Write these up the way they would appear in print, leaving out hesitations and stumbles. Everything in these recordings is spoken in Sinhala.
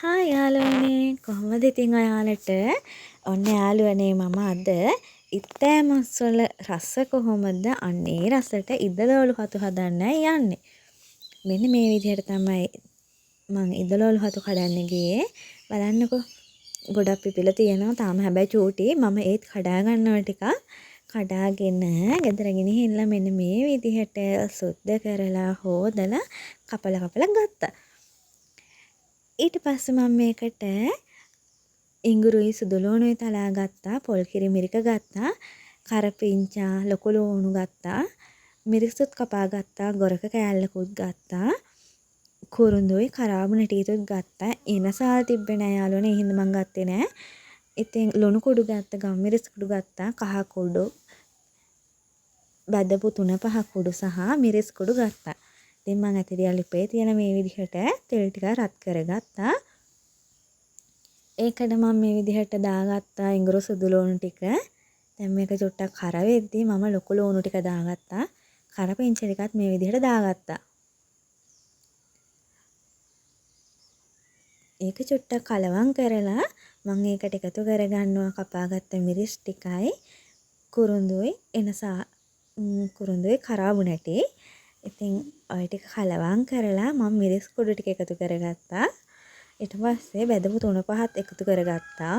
හායි යාළුවනේ කොහොමද ඉතින් ඔයාලට ඔන්න යාළුවනේ මම අද ඉත්තෑ මස් වල රස කොහොමද අන්නේ රසට ඉදලෝලු හතු හදන්න යන්නේ මෙන්න මේ විදිහට තමයි මම ඉදලෝලු හතු කඩන්න ගියේ බලන්නකෝ ගොඩක් පිපිලා තියෙනවා තාම හැබැයි චූටි මම ඒත් කඩා ගන්නවා ටිකක් කඩාගෙන ගෙදර ගෙනහිල්ලා මෙන්න මේ විදිහට සුද්ධ කරලා හොදලා කපලා ගත්තා ඊට පස්සේ මම මේකට ඉඟුරුයි සුදුලූණුයි තලා ගත්තා පොල් කිරි මිරික ගත්තා කරපිංචා ලොකු ලූණු ගත්තා මිරිස්සුත් කපා ගත්තා ගොරක කෑල්ලකුත් ගත්තා කුරුඳුයි කරාබුන ටීතුත් ගත්තා එනසාල් තිබ්බේ නෑ යාළුවනේ ඒ හින්දා මම ගත්තේ නෑ ඉතින් ලුණු කුඩු ගත්තා ගම්මිරිස් කුඩු ගත්තා කහ කුඩු බදපු 3-5 කුඩු සහ මිරිස් කුඩු ගත්තා ඉතින් මම ඇතිරියා ලිපේ තියෙන මේ විදිහට තෙල් ටික රත් කරගත්තා. ඒකට මම මේ විදිහට දාගත්තා ඉඟුරු සුදු ලූණු ටික. දැන් මේක චුට්ටක් කර වෙද්දී මම ලොකු ලූණු ටික දාගත්තා. කරපිංච ටිකත් මේ විදිහට දාගත්තා. ඒක චුට්ටක් කලවම් කරලා මම ඒකට එකතු කරගන්නවා කපාගත්ත මිරිස් ටිකයි කුරුඳුයි කුරුඳුයි කරාබු නැටි ඉතින් ඔය ටික කලවම් කරලා මම මිරිස් කුඩු ටික එකතු කරගත්තා. ඊට පස්සේ බෙදපු 3-5ත් එකතු කරගත්තා.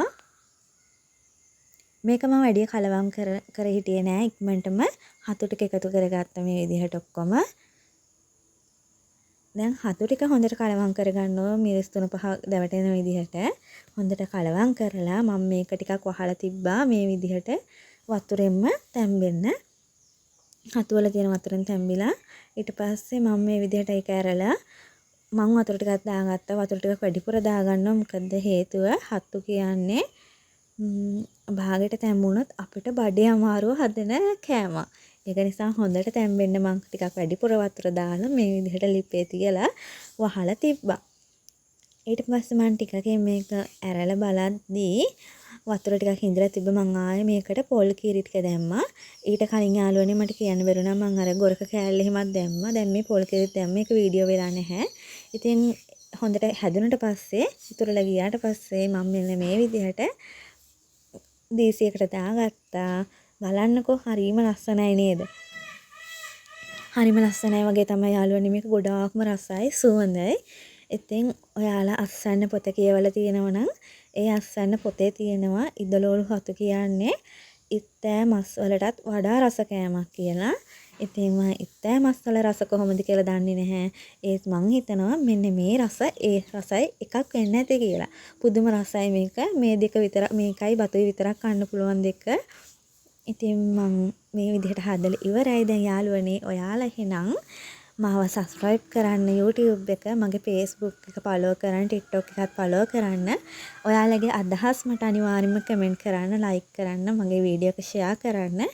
මේක මම වැඩි කලවම් කර හිටියේ නෑ ඉක්මනටම හතු ටික එකතු කරගත්තා මේ විදිහට ඔක්කොම. දැන් හතු ටික හොඳට කලවම් කරගන්නවා මිරිස් 3-5 දැවටෙන විදිහට. හොඳට කලවම් කරලා මම මේක ටිකක් වහලා තිබ්බා මේ විදිහට වතුරෙන්ම තැම්බෙන්න. හතු වල තියෙන වතුරෙන් තැම්බිලා ඊට පස්සේ මම මේ විදිහට ඒක ඇරලා මම වතුර ටිකක් දාගත්තා වතුර ටිකක් වැඩිපුර දාගන්නවා මොකද හේතුව හතු කියන්නේ භාගයට තැම්බුණොත් අපිට බඩේ අමාරුව හදන කෑම. ඒක නිසා හොඳට තැම්බෙන්න මම ටිකක් වැඩිපුර වතුර දාලා මේ විදිහට ලිපේ තියලා වහලා තිබ්බා. ඊට පස්සේ මම ටිකකින් මේක ඇරලා බලද්දී වතුර ටිකක් හිඳලා තිබ්බ මං ආයේ මේකට පොල් කිරි ටික දැම්මා. ඊට කලින් යාළුවනේ මට කියන්න බැරුණා මං අර ගොරක කෑල්ල එහෙමත් දැම්මා. දැන් මේ පොල් කිරිත් දැම්ම ඒක වීඩියෝ වෙලා නැහැ. ඉතින් හොඳට හැදුනට පස්සේ ඉතුරුලා ගියාට පස්සේ මම මෙන්න මේ විදිහට දීසියකට දාගත්තා. බලන්නකෝ හරිම ලස්සනයි නේද? හරිම ලස්සනයි වගේ තමයි යාළුවනේ මේක ගොඩාක්ම රසයි සුවඳයි. ඉතින් ඔයාලා අස්සන්න පොත කියවලා තියෙනවා නම් ඒ අස්සන්න පොතේ තියෙනවා ඉදලෝලු හතු කියන්නේ ඉත්තෑ මස් වලටත් වඩා රස කෑමක් කියලා. ඉතින් මම ඉත්තෑ මස් වල රස කොහොමද කියලා දන්නේ නැහැ. ඒත් මං හිතනවා මෙන්න මේ රස ඒ රසයි එකක් වෙන්න ඇති කියලා. පුදුම රසයි මේක. මේ දෙක විතර මේකයි බතුයි විතරක් කන්න පුළුවන් දෙක. ඉතින් මම මේ විදිහට හදලා ඉවරයි දැන් යාළුවනේ ඔයාලා එහෙනම් මාව subscribe කරන්න YouTube එක මගේ Facebook එක follow කරන්න TikTok එකත් follow කරන්න ඔයාලගේ අදහස් මට අනිවාර්යයෙන්ම comment කරන්න like කරන්න මගේ වීඩියෝ එක share කරන්න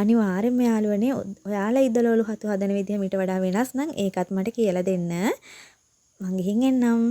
අනිවාර්යයෙන්ම යාළුවනේ ඔයාලා ඉදලෝලු හතු හදන විදිහ මීට වඩා වෙනස් නම් ඒකත් මට කියලා දෙන්න මං ගිහින් එන්නම්